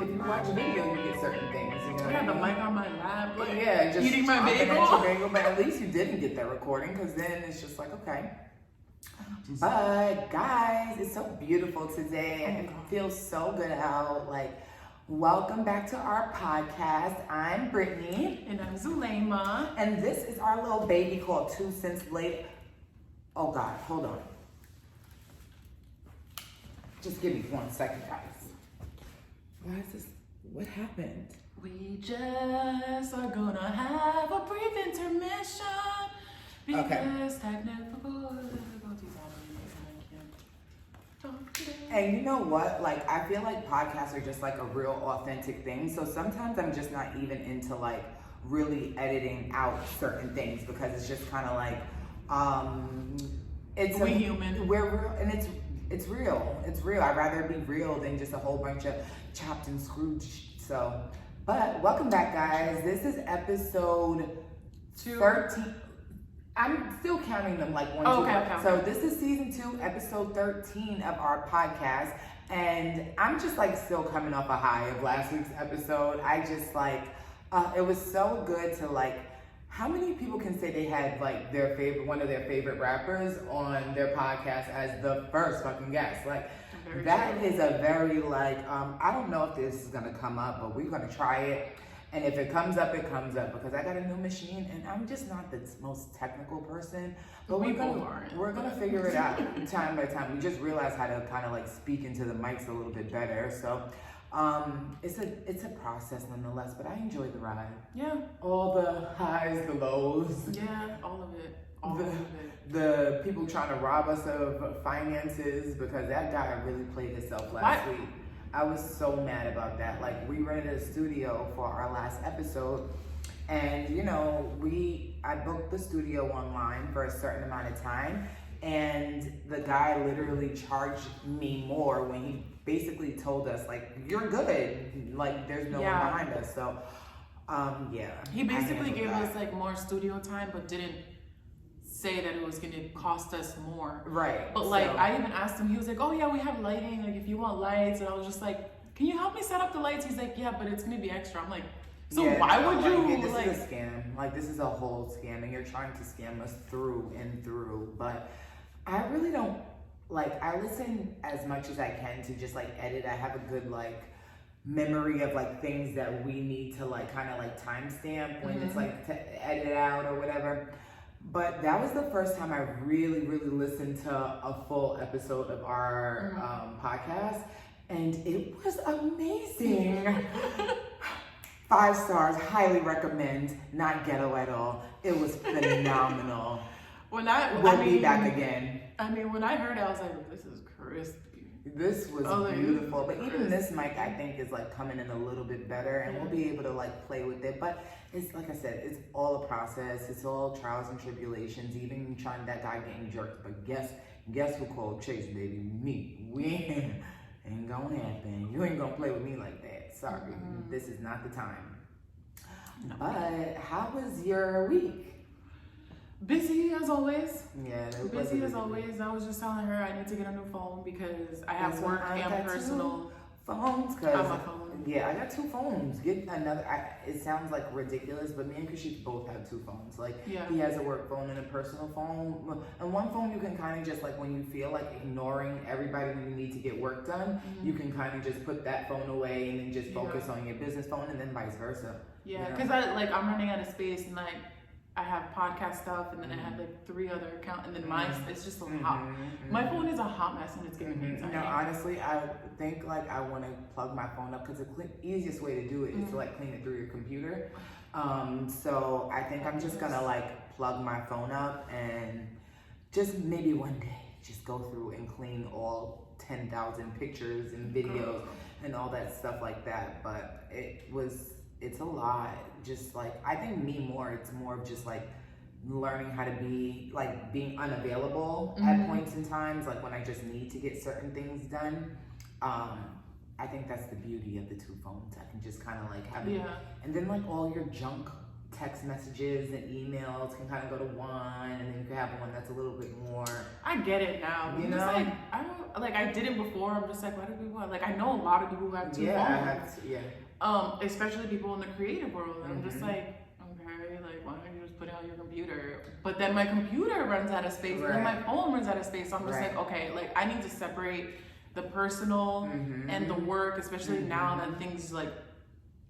if you watch a video, you get certain things. You know, I had the mic on my lap, like, yeah, just eating my chomping bagel. at your bagel. But at least you didn't get that recording, because then it's just like, okay. But guys, it's so beautiful today. It feels so good out. Like, welcome back to our podcast. I'm Brittany. And I'm Zulema. And this is our little baby called 2 Cents Late. Oh God, hold on. Just give me 1 second, guys. Why is this? What happened? We just are gonna have a brief intermission because technical difficulties happening and I can't talk today. And you know what? Like, I feel like podcasts are just like a real authentic thing. So sometimes I'm just not even into like really editing out certain things because it's just kind of like, we're real, and it's real. It's real. I'd rather be real than just a whole bunch of chopped and screwed. So, but welcome back, guys. This is episode 13. I'm still counting them like 1, 2. Okay. So this is season 2, episode 13 of our podcast. And I'm just like still coming off a high of last week's episode. I just like, it was so good to like, how many people can say they had like one of their favorite rappers on their podcast as the first fucking guest? Like, that is a very like, I don't know if this is gonna come up, but we're gonna try it. And if it comes up, it comes up, because I got a new machine and I'm just not the most technical person. But we're gonna figure it out time by time. We just realized how to kind of like speak into the mics a little bit better. So it's a process nonetheless, but I enjoy the ride. Yeah. All the highs, the lows. Yeah, all of it. The people trying to rob us of finances, because that guy really played himself last week. I was so mad about that. Like, we rented a studio for our last episode, and you know, I booked the studio online for a certain amount of time, and the guy literally charged me more when he basically told us, like, you're good, like there's no one behind us. So he basically gave us like more studio time, but didn't say that it was gonna cost us more. Right. But like, I even asked him, he was like, oh yeah, we have lighting, like if you want lights. And I was just like, can you help me set up the lights? He's like, yeah, but it's gonna be extra. I'm like, so why would you? This is a scam. Like, this is a whole scam, and you're trying to scam us through and through. But I really don't, like, I listen as much as I can to just like edit. I have a good like memory of like things that we need to like kind of like timestamp when it's like to edit out or whatever. But that was the first time I really, really listened to a full episode of our podcast, and it was amazing. 5 stars, highly recommend, not ghetto at all. It was phenomenal. We'll be back again. I mean, when I heard it, I was like, this is crispy. This was beautiful, but even this mic, I think, is like coming in a little bit better, and we'll be able to like play with it. But it's like I said, it's all a process. It's all trials and tribulations. Even trying that guy getting jerked, but guess who called Chase, baby? Me. We ain't gonna happen. You ain't gonna play with me like that. Sorry, this is not the time. No. But how was your week? Busy as always. Yeah, busy as always. I was just telling her I need to get a new phone because I have work and personal phones. I have a phone. Yeah, I got 2 phones. Get another. It sounds like ridiculous, but me and Kashif both have 2 phones. Like, he has a work phone and a personal phone. And one phone you can kind of just like, when you feel like ignoring everybody when you need to get work done, you can kind of just put that phone away and then just focus on your business phone, and then vice versa. Yeah, because I'm running out of space, and like I have podcast stuff, and then I have like 3 other accounts, and then mine's, it's just a hot. My phone is a hot mess, and it's giving me anxiety. No, honestly, I think like I want to plug my phone up, because the easiest way to do it is to like clean it through your computer. So I think I'm just gonna like plug my phone up and just maybe one day just go through and clean all 10,000 pictures and videos and all that stuff like that. But it's a lot. Just like, I think it's more of just like learning how to be like being unavailable at points in times, like when I just need to get certain things done. I think that's the beauty of the 2 phones. I can just kind of like have it, and then like all your junk text messages and emails can kind of go to one, and then you can have one that's a little bit more. I get it now. You I'm know, just like, I don't like. I did it before. I'm just like, why do people like? I know a lot of people who have two phones. I have to, especially people in the creative world. And I'm just like, okay, like, why don't you just put it on your computer? But then my computer runs out of space, and then my phone runs out of space. So I'm just like, okay, like I need to separate the personal and the work, especially now that things like.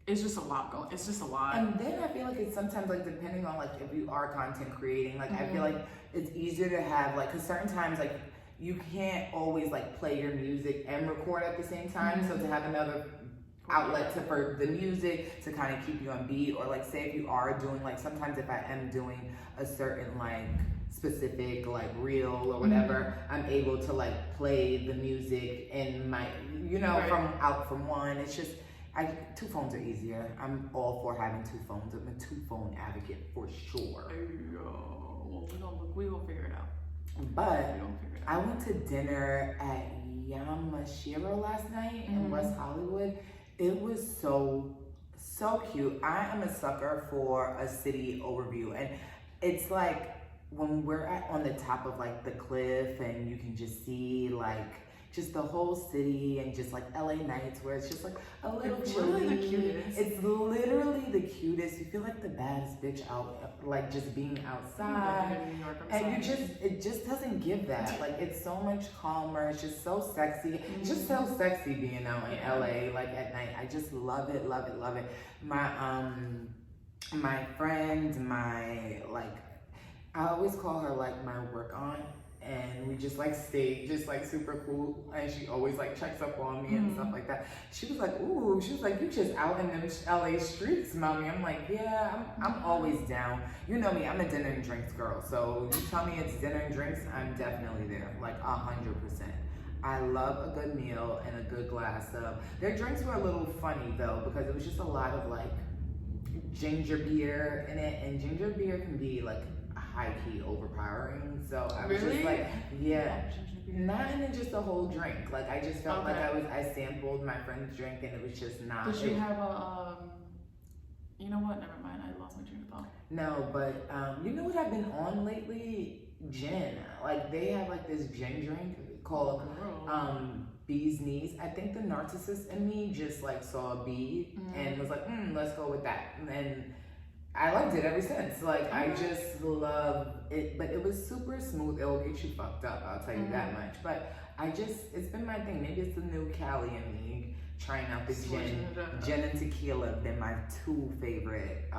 It's just a lot going. It's just a lot. And then I feel like it's sometimes like depending on like if you are content creating, like I feel like it's easier to have like, cause certain times like you can't always like play your music and record at the same time. So to have another outlet for the music to kind of keep you on beat, or like say if you are doing like, sometimes if I am doing a certain like specific like reel or whatever, I'm able to like play the music in my, you know, from one. It's just, two phones are easier. I'm all for having two phones. I'm a two phone advocate for sure. Well, we will figure it out. But I went to dinner at Yamashiro last night in West Hollywood. It was so cute. I am a sucker for a city overview, and it's like when we're on the top of like the cliff and you can just see like just the whole city, and just like LA nights where it's just like a little chilly. Really the cutest. It's literally the cutest. You feel like the baddest bitch out, like just being outside. And it just doesn't give that. Like it's so much calmer. It's just so sexy. It's just so sexy being out in LA like at night. I just love it, love it, love it. My friend, I always call her like my work aunt. And we just like stayed just like super cool, and she always like checks up on me and stuff like that. She was like, ooh, she was like, you just out in them LA streets, mommy. I'm like, yeah, I'm always down. You know me, I'm a dinner and drinks girl. So you tell me it's dinner and drinks, I'm definitely there, like 100%. I love a good meal and a good glass of, their drinks were a little funny though, because it was just a lot of like ginger beer in it, and ginger beer can be like high-key overpowering, so I was just like, not even just a whole drink. Like I just felt like I sampled my friend's drink, and it was just not. Does she have a you know what? Never mind. I lost my train of thought. No, but you know what I've been on lately? Gin. Like they have like this gin drink called Bee's Knees. I think the narcissist in me just like saw a bee and was like, let's go with that, and I loved it ever since. Like, I just love it, but it was super smooth. It'll get you fucked up, I'll tell you that much. But it's been my thing. Maybe it's the new Cali in me, trying out the gin. Gin and tequila have been my two favorite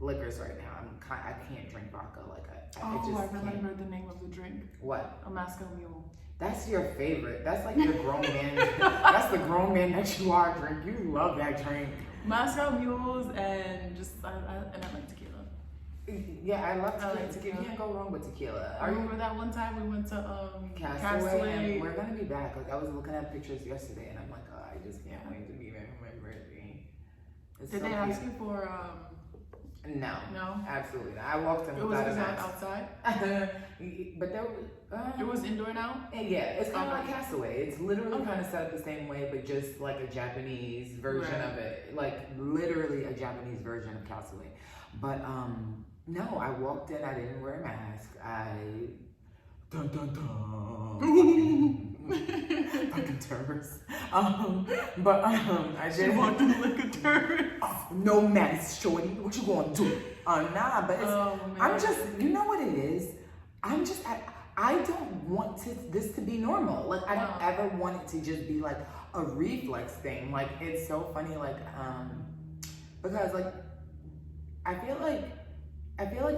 liquors right now. I can't drink vodka. Like, I just remember the name of the drink. What? A Moscow Mule. That's your favorite. That's like your grown man. That's the grown man that you are drink. You love that drink. Moscow Mules and I like tequila. Yeah, I love tequila. You can't go wrong with tequila. I remember that one time we went to Castaway. And we're gonna be back. Like I was looking at pictures yesterday, and I'm like, oh, I just can't wait to be there for my birthday. Did they ask you for? No, absolutely not. I walked in without a mask. It was outside. But there was. It was indoor now. Yeah, it's kind of like Castaway. It's literally kind of set up the same way, but just like a Japanese version of it. Like literally a Japanese version of Castaway. But no, I walked in. I didn't wear a mask. Dun dun dun. Fucking terrorist. But I did. She walked in like a terrorist. No mask, shorty. What you gonna do? Nah, but it's, I'm just. You know what it is? I'm just. I don't want this to be normal. Like I don't ever want it to just be like a reflex thing. Like it's so funny. Like because like I feel like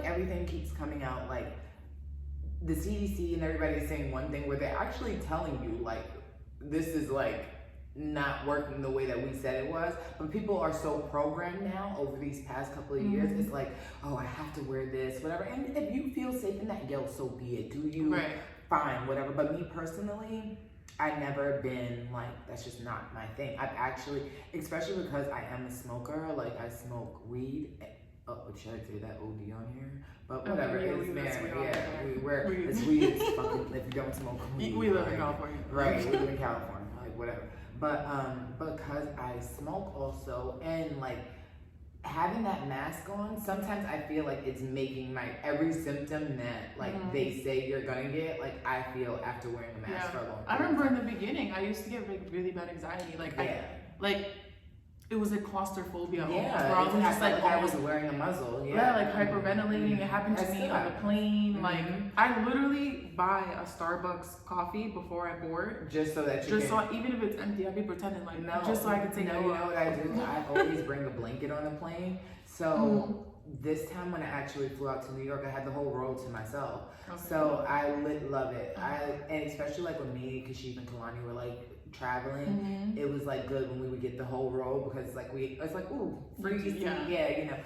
everything keeps coming out like. The CDC and everybody is saying one thing where they're actually telling you like this is like not working the way that we said it was, but people are so programmed now over these past couple of years. It's like, oh, I have to wear this, whatever. And if you feel safe in that, yo, so be it. Do you? Fine, whatever. But me personally, I've never been like, that's just not my thing. I've actually, especially because I am a smoker, like I smoke weed. Oh, should I say that OD on here? But whatever, it's there. It's weed. It's fucking, if you don't smoke weed. We live in California. Right, we live in California, like whatever. But because I smoke also, and like having that mask on, sometimes I feel like it's making my every symptom that like they say you're gonna get, like I feel after wearing a mask for a long time. I remember in the beginning, I used to get really bad anxiety. Like it was like claustrophobia. Yeah, where I was just like I was wearing a muzzle. Yeah, like hyperventilating. It happened to me on the plane. Like I literally buy a Starbucks coffee before I board, just so that so even if it's empty, I'd be pretending like just so I could take it. You know what I do? I always bring a blanket on the plane. So this time when I actually flew out to New York, I had the whole row to myself. Okay. So I love it. And especially like with me, Kashif and Kalani were like traveling, it was like good when we would get the whole row because like it's like ooh freezing, you know.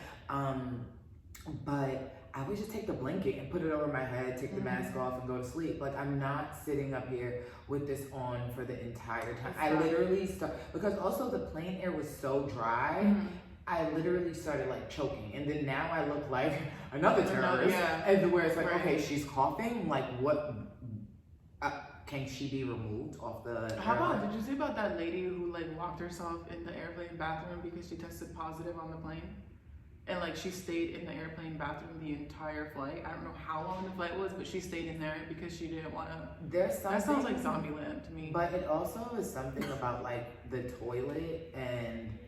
But I would just take the blanket and put it over my head, take the mask off, and go to sleep. Like I'm not sitting up here with this on for the entire time. I literally because also the plane air was so dry. I literally started like choking, and then now I look like another terrorist. And where it's like, okay, she's coughing. Like what? Can she be removed off the? How about? Did you see about that lady who like locked herself in the airplane bathroom because she tested positive on the plane, and like she stayed in the airplane bathroom the entire flight. I don't know how long the flight was, but she stayed in there because she didn't want to. That sounds like Zombieland to me. But it also is something about like the toilet and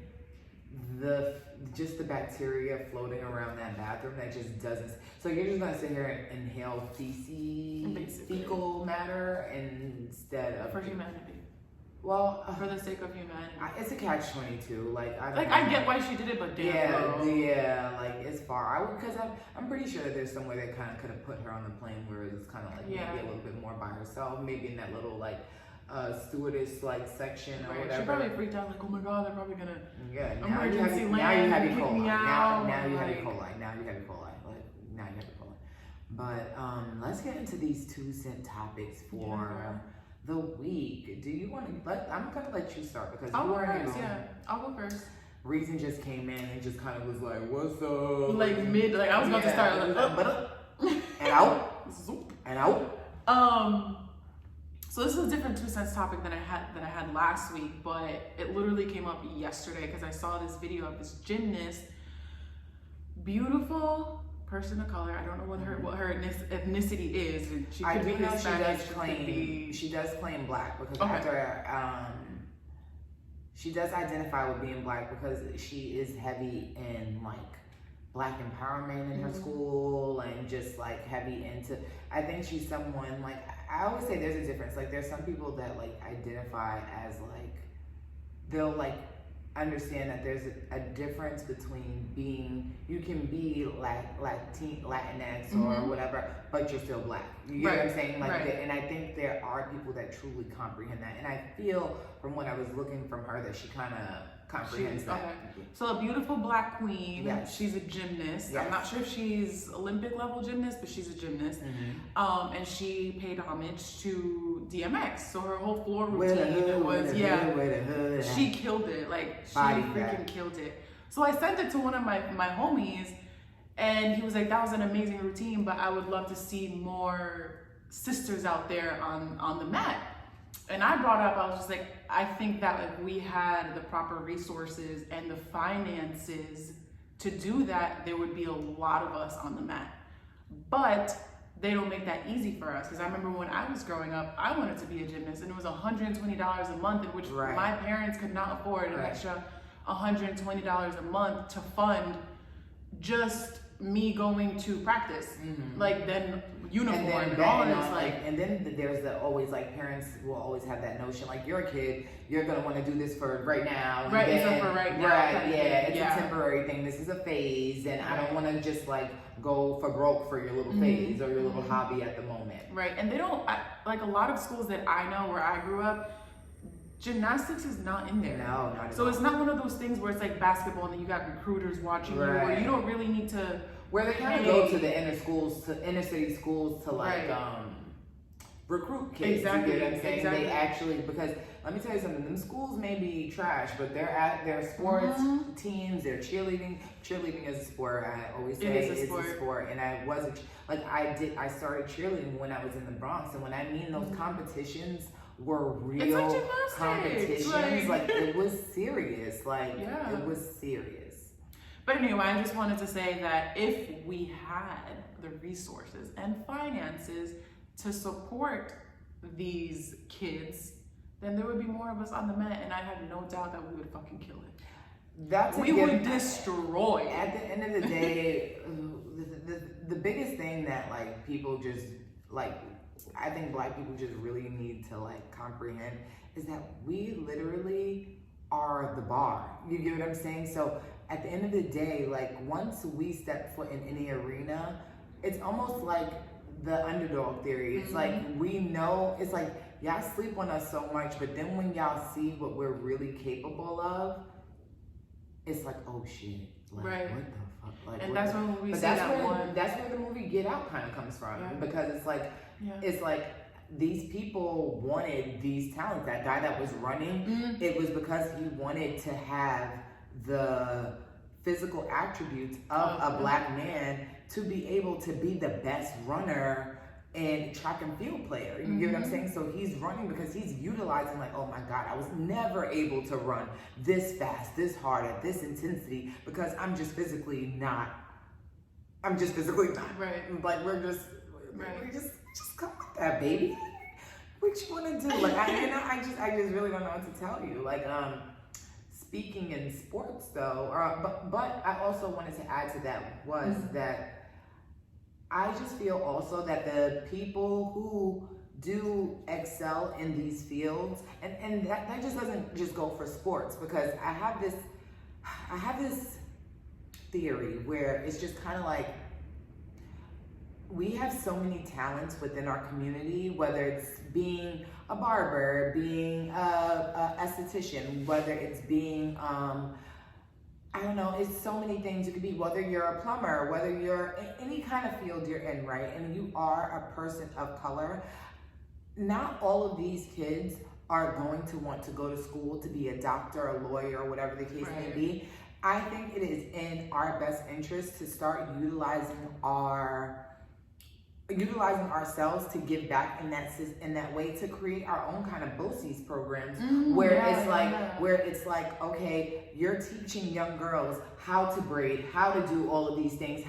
just the bacteria floating around that bathroom that just doesn't. So you're just gonna sit here and inhale fecal matter instead of for humanity. Well, for the sake of humanity, it's a catch-22. Like I get why she did it, but damn, like it's far. Because I'm pretty sure that there's some way they kind of could have put her on the plane where it's kind of like maybe a little bit more by herself, maybe in that little like stewardess like section or whatever. She probably freaked out like, oh my god, they're probably gonna now you have E. coli. Now you have E. coli. Now you have E. coli. But let's get into these 2 cent topics for the week. Do you want to? I'm gonna let you start because I'll go first. I'll go first. Reason just came in and just kind of was like, "What's up?" Like mid, like I was about to start like, and out. So this is a different 2 cents topic than I had last week, but it literally came up yesterday because I saw this video of this gymnast, beautiful person of color. I don't know what her ethnicity is. She could be Hispanic. She does claim black because after she does identify with being black because she is heavy in like black empowerment in her school and just like heavy into. I think she's someone like. I always say there's a difference. Like there's some people that like identify as like they'll like understand that there's a difference between you can be Latinx or whatever, but you're still black. You get what I'm saying? Like and I think there are people that truly comprehend that. And I feel from what I was looking from her that she kind of comprehends that. Okay. So a beautiful black queen. Yes. She's a gymnast. Yes. I'm not sure if she's Olympic level gymnast, but she's a gymnast. And she paid homage to DMX. So her whole floor routine was she killed it. Like she freaking killed it. So I sent it to one of my homies, and he was like, "That was an amazing routine, but I would love to see more sisters out there on the mat." And I brought up, I was just like, I think that if we had the proper resources and the finances to do that, there would be a lot of us on the mat. But they don't make that easy for us. Because I remember when I was growing up, I wanted to be a gymnast, and it was $120 a month, in which my parents could not afford an extra $120 a month to fund just me going to practice. Like then uniform and all this, and then there's always like parents will always have that notion like you're a kid, you're gonna want to do this for right now, it's for right now, it's a temporary thing, this is a phase, and I don't want to just like go for broke for your little phase or your little hobby at the moment, and they don't like a lot of schools that I know where I grew up, gymnastics is not in there. No, not at all. So it's not one of those things where it's like basketball and then you got recruiters watching you, where you don't really need to. Where they kind of go to the inner city schools to like recruit kids. Exactly. You get what I'm saying? They actually, because let me tell you something, them schools may be trash, but they're at their sports teams, they're cheerleading. Cheerleading is a sport. I always say it's a sport. And I wasn't I started cheerleading when I was in the Bronx, and when I mean those competitions were real competitions. Like it was serious. It was serious. But anyway, I just wanted to say that if we had the resources and finances to support these kids, then there would be more of us on the mat, and I have no doubt that we would fucking kill it. We would destroy it. At the end of the day, the biggest thing that like people just like, I think Black people just really need to like comprehend is that we literally are the bar. You get what I'm saying? So at the end of the day, like once we step foot in any arena, it's almost like the underdog theory. It's like we know, it's like y'all sleep on us so much, but then when y'all see what we're really capable of, it's like, oh shit, like right. what the fuck? Like, and that's when we see that's where the movie Get Out kind of comes from, because it's like it's like these people wanted these talents. That guy that was running, it was because he wanted to have the physical attributes of a Black man to be able to be the best runner and track and field player. You get what I'm saying? So he's running because he's utilizing like, oh my God, I was never able to run this fast, this hard, at this intensity because I'm just physically not. Right. Like we're just come with that, baby. What you want to do? Like I just really don't know what to tell you. Like speaking in sports though, but I also wanted to add to that was that I just feel also that the people who do excel in these fields, and that just doesn't just go for sports, because I have this theory where it's just kind of like we have so many talents within our community, whether it's being a barber, being a esthetician, whether it's being I don't know, it's so many things it could be, whether you're a plumber, whether you're in any kind of field you're in, right? And you are a person of color. Not all of these kids are going to want to go to school to be a doctor, a lawyer, or whatever the case may be. I think it is in our best interest to start utilizing ourselves to give back in that way, to create our own kind of BOCES programs where it's like, okay, you're teaching young girls how to braid, how to do all of these things,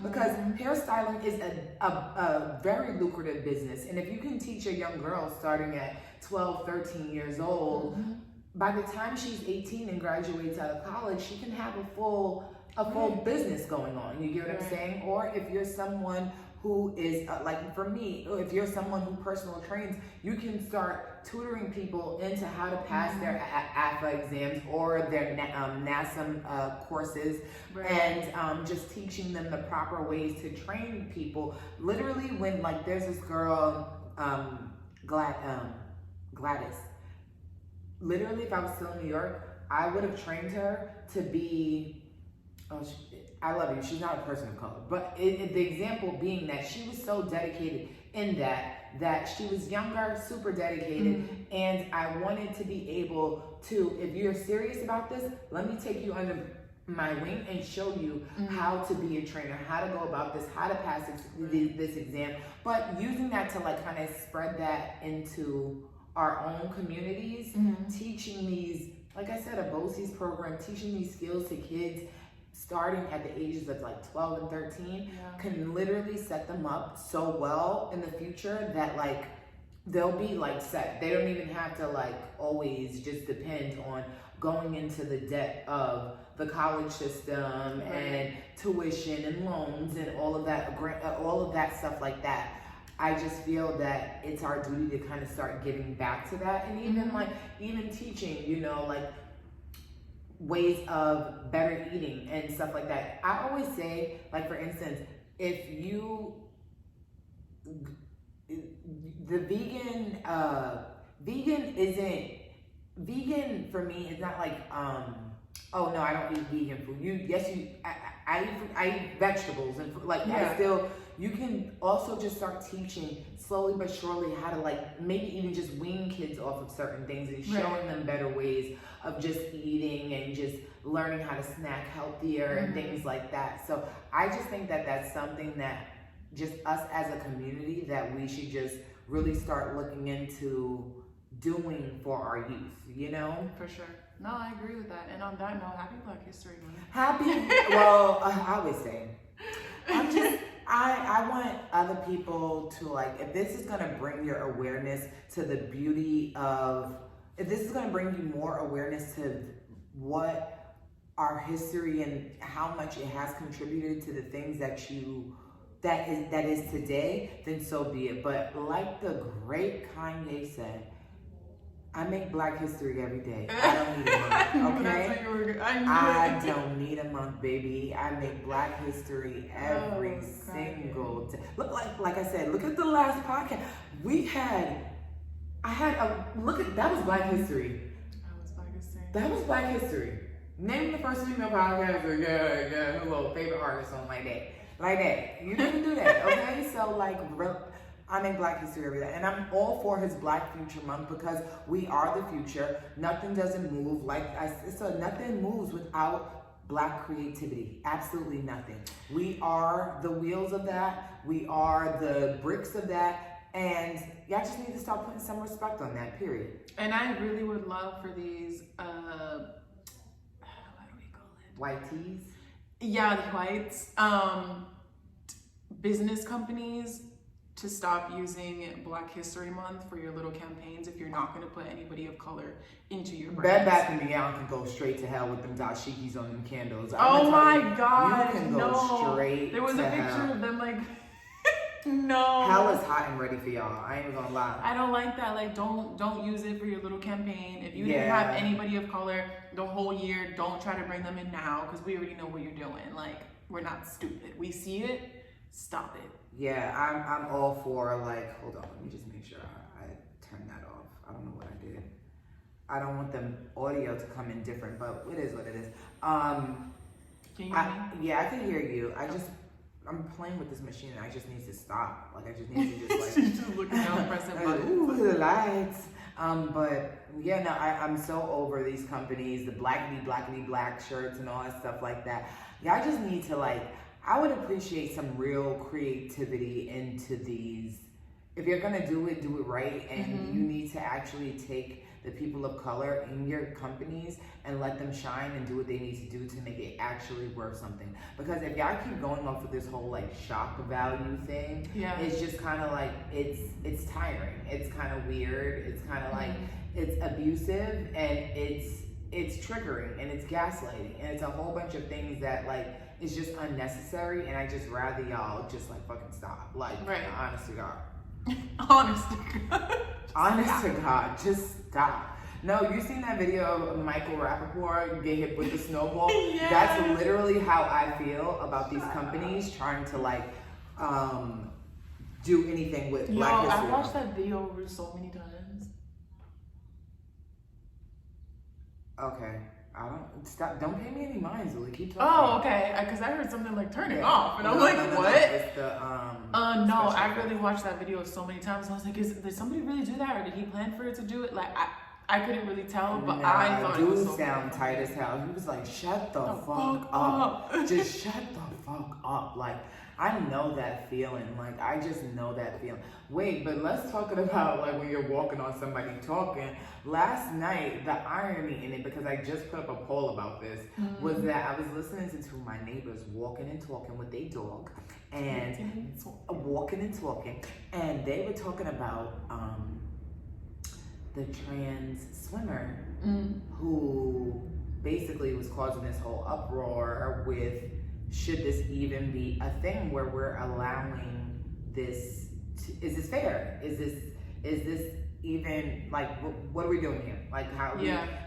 because hairstyling is a very lucrative business. And if you can teach a young girl starting at 12, 13 years old, by the time she's 18 and graduates out of college, she can have a full business going on. You get what I'm saying? Or if you're someone who is like for me, if you're someone who personal trains, you can start tutoring people into how to pass their AFA exams or their NASM courses, and just teaching them the proper ways to train people. Literally, when like there's this girl, Gladys. Literally, if I was still in New York, I would have trained her to be. I love you. She's not a person of color, but the example being that she was so dedicated in that she was younger, super dedicated, and I wanted to be able to, if you're serious about this, let me take you under my wing and show you how to be a trainer, how to go about this, how to pass this exam, but using that to like kind of spread that into our own communities, teaching these, like I said, a BOCES program, teaching these skills to kids starting at the ages of like 12 and 13 can literally set them up so well in the future that like they'll be like set. They don't even have to like always just depend on going into the debt of the college system and tuition and loans and all of that stuff like that. I just feel that it's our duty to kind of start giving back to that, and even teaching, you know, like ways of better eating and stuff like that. I always say, like for instance, if you vegan for me is not like oh no, I don't eat vegan food. I eat vegetables and I still, you can also just start teaching slowly but surely how to like maybe even just wean kids off of certain things and showing them better ways of just eating and just learning how to snack healthier and things like that. So I just think that that's something that just us as a community that we should just really start looking into doing for our youth, you know? For sure. No, I agree with that. And on that note, happy Black History Month. Well, I always say, I want other people to like, if this is gonna bring your awareness to the beauty of, if this is gonna bring you more awareness to what our history and how much it has contributed to the things that is today, then so be it. But like the great Kanye said, I make Black history every day. I don't need a month, okay? I don't need a month, baby. I make Black history every single day. Look, like I said, look at the last podcast. That was Black history. That was Black history. Name the first female podcaster. Yeah, hello, favorite artist on my day. Like that. You didn't do that, okay? So like, I make Black history every day. And I'm all for his Black Future Month because we are the future. Nothing doesn't move. Like I said, nothing moves without Black creativity. Absolutely nothing. We are the wheels of that. We are the bricks of that. And y'all just need to start putting some respect on that, period. And I really would love for these, what do we call it? White tees? Yeah, the whites. Business companies to stop using Black History Month for your little campaigns if you're not going to put anybody of color into your brand. Bed Bath & Beyond can go straight to hell with them dashikis on them candles. Oh my God, you can go straight. There was a picture hell. Of them like, no. Hell is hot and ready for y'all. I ain't even gonna lie. I don't like that. Like, don't use it for your little campaign. If you didn't have anybody of color the whole year, don't try to bring them in now because we already know what you're doing. Like, we're not stupid. We see it. Stop it. Yeah, I'm all for like, hold on, let me just make sure I turn that off. I don't know what I did. I don't want the audio to come in different, but it is what it is. Can you hear me? Yeah, I can hear you. I'm playing with this machine and I just need to stop. Like I just need to just like She's just looking down, pressing buttons. Ooh, the lights. But yeah, no, I'm so over these companies, the blackity black shirts and all that stuff like that. Yeah, I just need to like, I would appreciate some real creativity into these. If you're gonna do it right, and you need to actually take the people of color in your companies and let them shine and do what they need to do to make it actually worth something. Because if y'all keep going off of this whole like shock value thing, it's just kind of like, it's tiring. It's kind of weird. It's kind of like, it's abusive and it's triggering and it's gaslighting and it's a whole bunch of things that like, it's just unnecessary. And I just rather y'all just like fucking stop. Like, honest to God. Honest to God. Honest to God, just stop. No, you seen that video of Michael Rappaport get hit with the snowball? Yes. That's literally how I feel about these companies trying to like do anything with Black history. I watched that video over so many times. Okay. Don't pay me any mind, Zuli. Keep talking. Oh, okay. Because I heard something like turn it off, and I'm like, what? It's the no, I really watched that video so many times. I was like, did somebody really do that, or did he plan for it to do it? Like, I couldn't really tell, but I thought it was so sound tight as hell. He was like, shut the fuck up. Just shut the fuck up. Like, I know that feeling. Like, I just know that feeling. Wait, but let's talk about like when you're walking on somebody talking. Last night, the irony in it, because I just put up a poll about this, was that I was listening to two of my neighbors walking and talking with their dog, and walking and talking, and they were talking about the trans swimmer who basically was causing this whole uproar with, should this even be a thing where we're allowing this? Is this fair? Is this even like what are we doing here? Like how?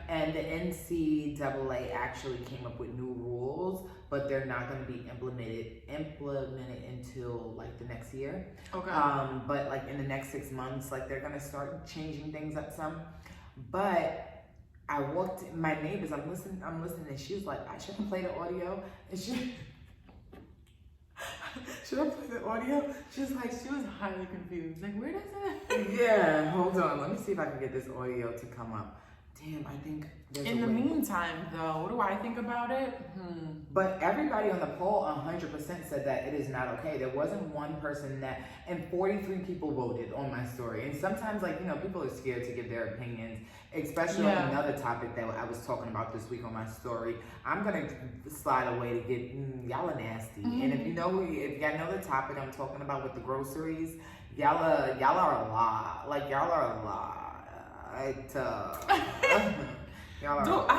And the NCAA actually came up with new rules, but they're not going to be implemented until like the next year. Okay. But like in the next 6 months, like they're going to start changing things up some. But I walked my neighbors. I'm listening, and she was like, "I shouldn't play the audio." And should I play the audio? She was highly confused. Like, where does it? Yeah, hold on. Let me see if I can get this audio to come up. damn, I think in the meantime, though, what do I think about it? But everybody on the poll 100% said that it is not okay. There wasn't one person that, and 43 people voted on my story. And sometimes, like, you know, people are scared to give their opinions, especially on another topic that I was talking about this week on my story. I'm going to slide away to get, y'all are nasty. And if y'all know the topic I'm talking about with the groceries, y'all are a lot. Like, y'all are a lot. I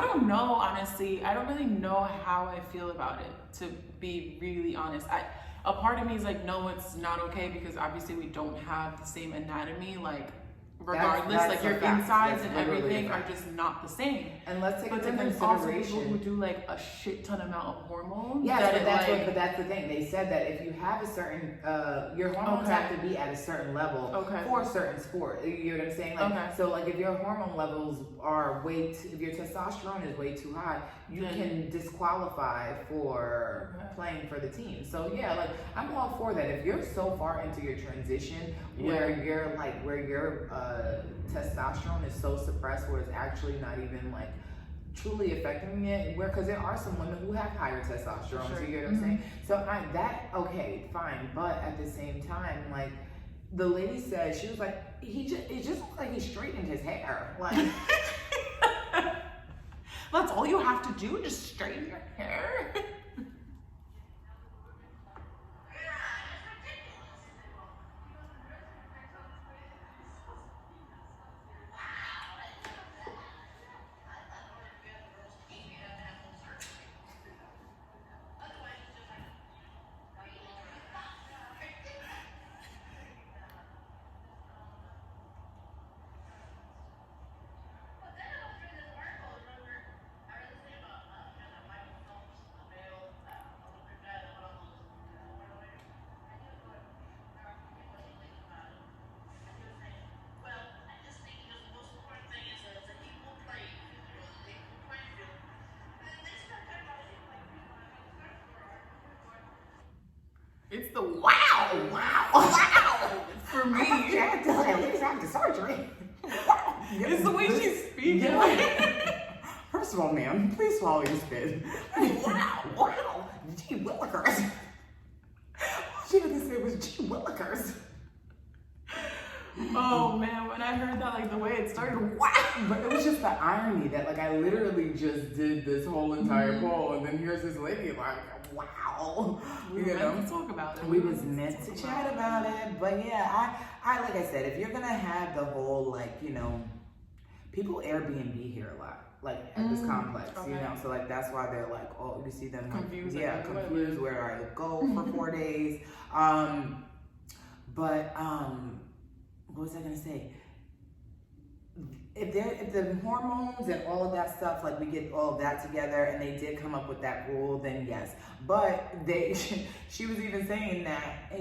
don't know, honestly. I don't really know how I feel about it, to be really honest. A part of me is like, no, it's not okay, because obviously we don't have the same anatomy, like regardless, that's like your insides and everything are just not the same. And let's take into consideration, also people who do like a shit ton amount of hormones. Yeah, but that's the thing. They said that if you have a certain, your hormones have to be at a certain level for a certain sport. You know what I'm saying? Like, so like if your hormone levels are if your testosterone is way too high, you can disqualify for playing for the team. So yeah, like I'm all for that. If you're so far into your transition where your testosterone is so suppressed where it's actually not even like truly affecting it, because there are some women who have higher testosterone. So you get what I'm saying? So okay, fine, but at the same time, like the lady said, she was like, it just looks like he straightened his hair. Like that's all you have to do, just straighten your hair. It's the wow for me. At least after surgery. It's the way she's speaking. First of all, ma'am, please swallow your spit. Wow. Gee willikers. She didn't say it was gee willikers. Oh man, when I heard that, like the way it started, wow. But it was just the irony that like I literally just did this whole entire poll, and then here's this lady like, wow. We were meant to talk about it. We was meant to chat about it. But yeah, I like I said, if you're gonna have the whole like, you know, people Airbnb here a lot, like at this complex, you know, so like that's why they're like, oh, you see them confused. Confused where I go for 4 days. What was I gonna say? If the hormones and all of that stuff, like we get all of that together, and they did come up with that rule, then yes. But she was even saying that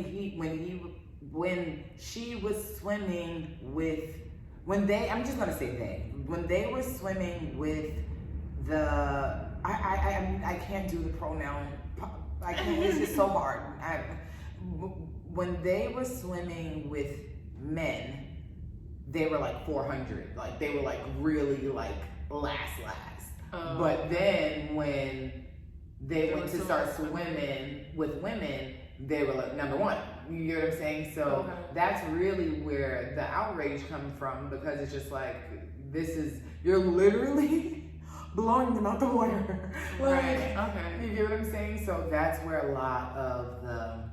when she was swimming with, when they were swimming with the, I can't do the pronoun. I can't. It's just so hard. When they were swimming with men, they were like 400, like they were like really like last. But then when they went to start swimming with women, they were like number one. You know what I'm saying? So that's really where the outrage comes from, because it's just like, you're literally blowing them out the water. You get what I'm saying? So that's where a lot of the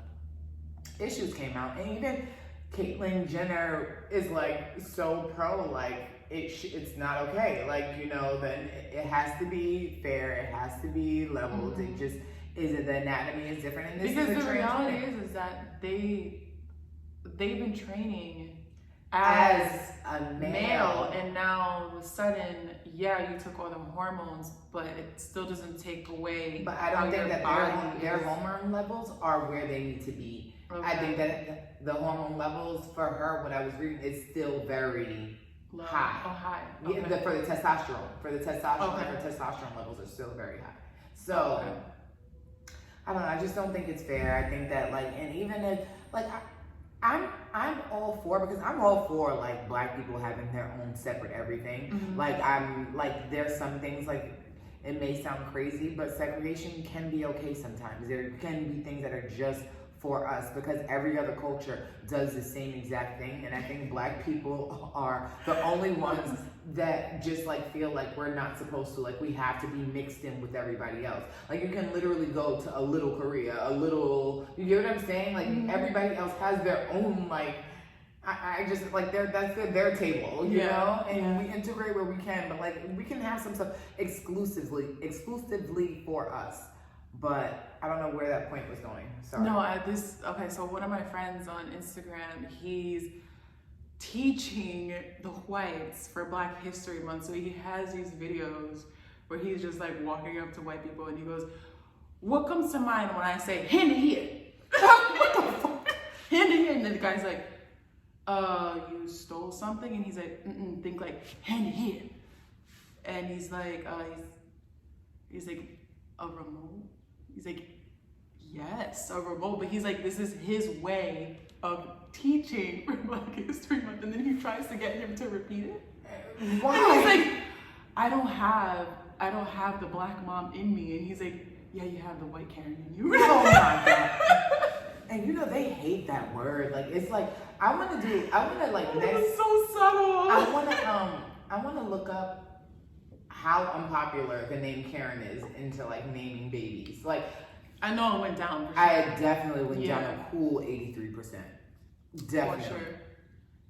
issues came out. And even Caitlyn Jenner is like so pro, like it's not okay. Like, you know, then it has to be fair. It has to be leveled. It just the anatomy is different. And this because the reality is that they've been training as a male, and now all of a sudden, you took all them hormones, but it still doesn't take away. But I don't think that their hormone levels are where they need to be. I think that the hormone levels for her, what I was reading, is still very high. Oh, high. Yeah, for the testosterone. Her testosterone levels are still very high. So, I don't know. I just don't think it's fair. I think that, like, and even if, like, I'm all for, because I'm all for like black people having their own separate everything. Mm-hmm. Like I'm like, there's some things like, it may sound crazy, but segregation can be okay sometimes. There can be things that are just for us, because every other culture does the same exact thing. And I think black people are the only ones that just like feel like we're not supposed to, like we have to be mixed in with everybody else. Like you can literally go to a little Korea, a little, you get what I'm saying? Like everybody else has their own, like, I just like that's their table, you know, and we integrate where we can, but like we can have some stuff exclusively for us. But I don't know where that point was going. Sorry. No, okay, so one of my friends on Instagram, he's teaching the whites for Black History Month. So he has these videos where he's just like walking up to white people and he goes, "What comes to mind when I say hand it here?" What the fuck? Hand it here. And then the guy's like, you stole something? And he's like, think like, hand it here. And he's like, he's like, a remote? He's like, yes, a remote. But he's like, this is his way of teaching for Black History Month. And then he tries to get him to repeat it. Why? And he's like, I don't have the black mom in me. And he's like, yeah, you have the white Karen in you. Oh my God. And you know, they hate that word. Like, it's like, I want to like, next. It's so subtle. I want to look up how unpopular the name Karen is into like naming babies. Like, I know it went down for sure. I definitely went down a cool 83%. Definitely. For sure.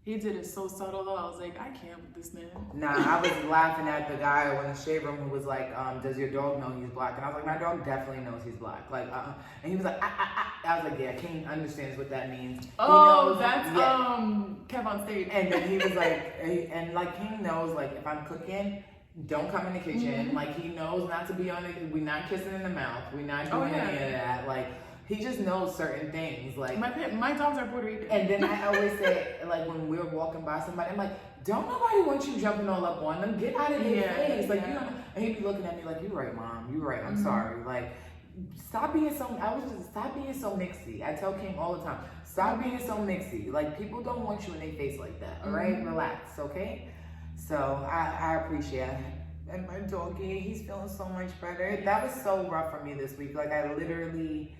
He did it so subtle though. I was like, I can't with this man. Nah, I was laughing at the guy in the shade room who was like, does your dog know he's black? And I was like, my dog definitely knows he's black. Like, and he was like, I was like, yeah, King understands what that means. Oh, knows, that's Kev on stage. And then he was like, and like King knows, like if I'm cooking, don't come in the kitchen. Mm-hmm. Like he knows not to be on it. We're not kissing in the mouth. We're not doing any of that. Like he just knows certain things. Like my dogs are Puerto Rican. And then I always say, like when we're walking by somebody, I'm like, don't nobody want you jumping all up on them. Get out of their face. Like you know. And he'd be looking at me like, you're right, Mom. You're right. I'm sorry. Like stop being so mixy. I tell King all the time, stop being so mixy. Like people don't want you in their face like that. All right, relax, okay? So I appreciate it. And my doggy, he's feeling so much better. That was so rough for me this week. Like I literally,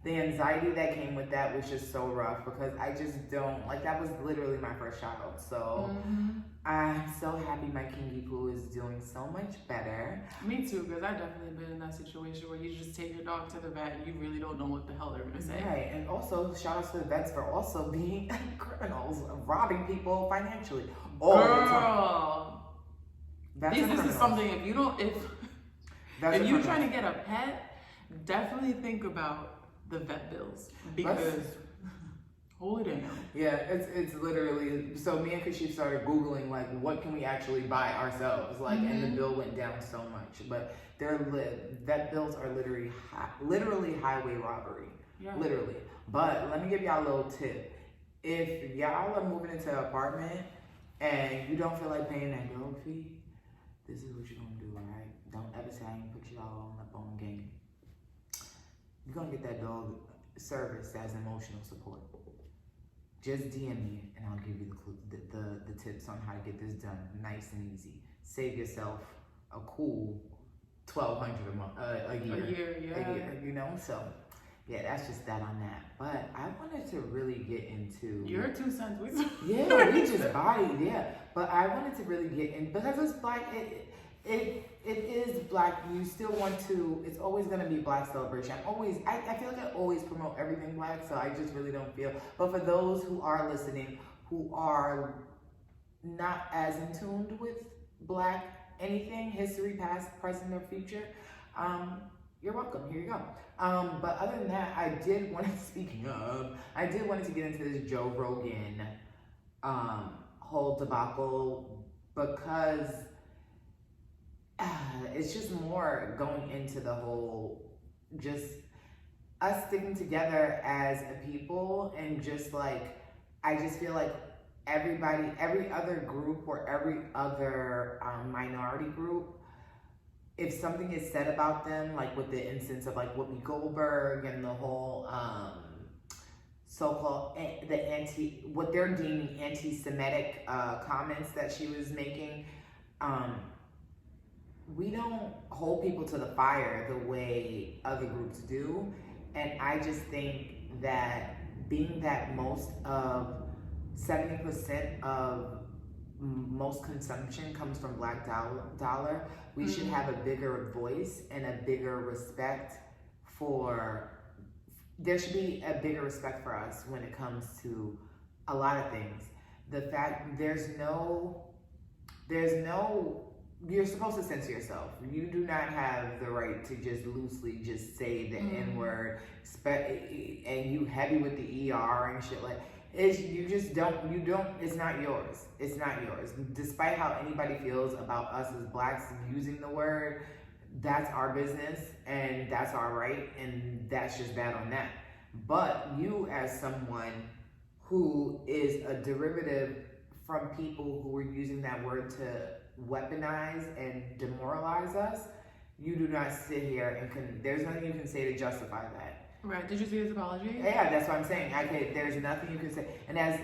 the anxiety that came with that was just so rough because I just don't, like that was literally my first child. So I'm so happy my Kingy Poo is doing so much better. Me too, because I've definitely been in that situation where you just take your dog to the vet and you really don't know what the hell they're going to say. Right, and also shout out to the vets for also being criminals, robbing people financially all the time. This is something, if you're trying to get a pet, definitely think about the vet bills because hold it down. Yeah, it's literally, so me and Kashif started Googling like what can we actually buy ourselves, like and the bill went down so much, but vet bills are literally highway robbery, literally. But let me give y'all a little tip. If y'all are moving into an apartment and you don't feel like paying that dog fee, this is what you're gonna do, alright? Don't ever say I ain't put y'all up on game. You're gonna get that dog service as emotional support. Just DM me and I'll give you the tips on how to get this done nice and easy. Save yourself a cool $1,200 a year, you know? So yeah, that's just that on that. But I wanted to really get into your 2 cents. Yeah, we just bodied, But I wanted to really get in because it's black. It is black. You still want to. It's always gonna be Black celebration. I feel like I always promote everything black, so I just really don't feel. But for those who are listening, who are not as in tune with black anything, history, past, present, or future, you're welcome. Here you go. But other than that, I did want to get into this Joe Rogan whole debacle because it's just more going into the whole just us sticking together as a people and just like I just feel like every other group or every other minority group, if something is said about them, like with the instance of like Whoopi Goldberg and the whole so-called what they're deeming anti-Semitic comments that she was making. We don't hold people to the fire the way other groups do. And I just think that being that most of 70% of most consumption comes from Black dollar, we should have a bigger voice and a bigger respect there should be a bigger respect for us when it comes to a lot of things. The fact you're supposed to censor yourself. You do not have the right to just loosely just say the N-word, and you heavy with the ER and shit like. It's not yours. It's not yours. Despite how anybody feels about us as Blacks using the word, that's our business and that's our right, and that's just bad on that. But you, as someone who is a derivative from people who were using that word to weaponize and demoralize us, you do not sit here and there's nothing you can say to justify that. Right. Did you see his apology? Yeah, that's what I'm saying. There's nothing you can say. And as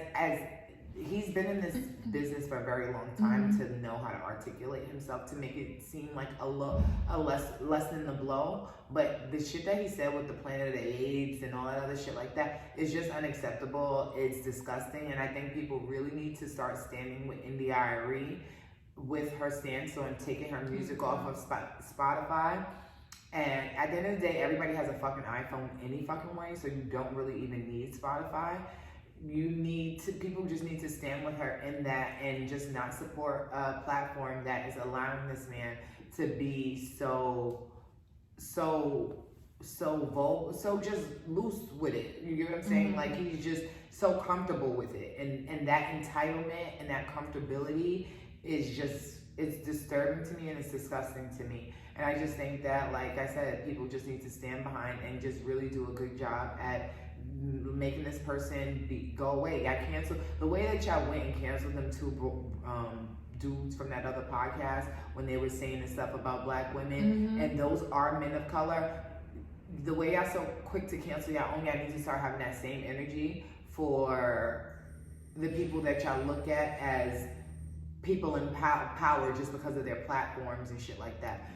he's been in this business for a very long time to know how to articulate himself to make it seem like a less than the blow. But the shit that he said with the Planet of the Apes and all that other shit like that is just unacceptable. It's disgusting. And I think people really need to start standing with India.Arie with her stance on taking her music off of Spotify. And at the end of the day, everybody has a fucking iPhone any fucking way, so you don't really even need Spotify. People just need to stand with her in that and just not support a platform that is allowing this man to be so just loose with it. You get what I'm saying? Like, he's just so comfortable with it. And that entitlement and that comfortability is just, it's disturbing to me and it's disgusting to me. And I just think that, like I said, people just need to stand behind and just really do a good job at making this person go away. The way that y'all went and canceled them two dudes from that other podcast when they were saying the stuff about Black women, and those are men of color. The way y'all so quick to cancel y'all own, y'all need to start having that same energy for the people that y'all look at as people in power just because of their platforms and shit like that.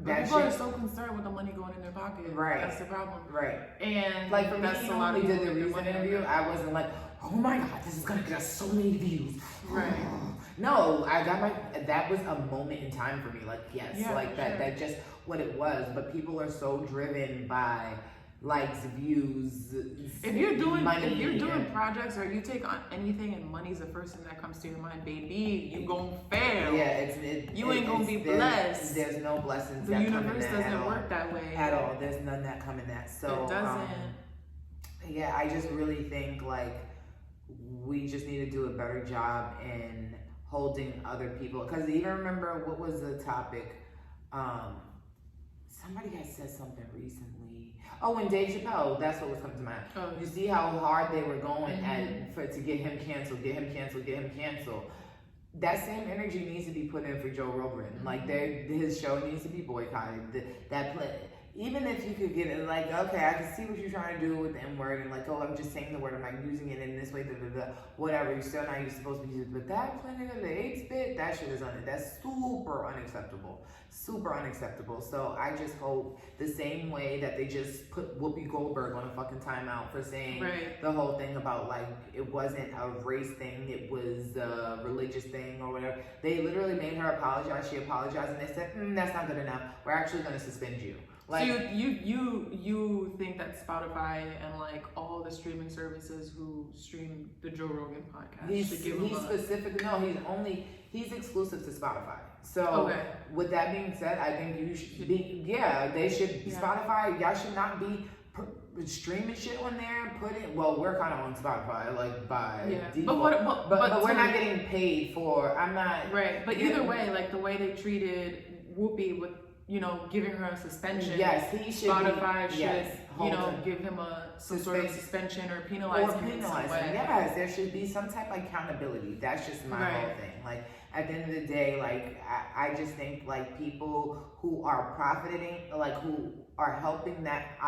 But people are so concerned with the money going in their pocket. Right. That's the problem. Right. And like for me, when we did the Reason interview, I wasn't like, oh my God, this is gonna get us so many views. Right. No, that was a moment in time for me. Like, yes, like that. Sure. That just what it was. But people are so driven by likes, views. If you're doing projects or you take on anything and money's the first thing that comes to your mind, baby, you gonna fail. Yeah, you ain't gonna be blessed. There's no blessings. The universe doesn't work that way at all. There's none that come in that. So it doesn't. Yeah, I just really think like we just need to do a better job in holding other people. Because even remember what was the topic? Somebody had said something recently. Oh, and Dave Chappelle, that's what was coming to mind. Oh. You see how hard they were going to get him canceled. That same energy needs to be put in for Joe Rogan. Like his show needs to be boycotted. Even if you could get it, like, okay, I can see what you're trying to do with the N-word, and like, oh, I'm just saying the word, I'm like using it in this way, whatever, you're still not supposed to be using it. But that Planet of the Apes bit, that shit is that's super unacceptable. Super unacceptable. So I just hope the same way that they just put Whoopi Goldberg on a fucking timeout for saying the whole thing about like, it wasn't a race thing, it was a religious thing or whatever. They literally made her apologize. She apologized and they said, that's not good enough. We're actually going to suspend you. Like, so you think that Spotify and like all the streaming services who stream the Joe Rogan podcast he's exclusive to Spotify. So with that being said, I think you should be they should Spotify, y'all should not be streaming shit on there. We're kind of on Spotify like by default, but we're not getting paid for. I'm not but either way, like the way they treated Whoopi with giving her a suspension. Yes, he should. Spotify should, give him some sort of suspension or penalize him in some way. Yes, there should be some type of accountability. That's just my whole thing. Like at the end of the day, like I just think like people who are profiting, like who are helping that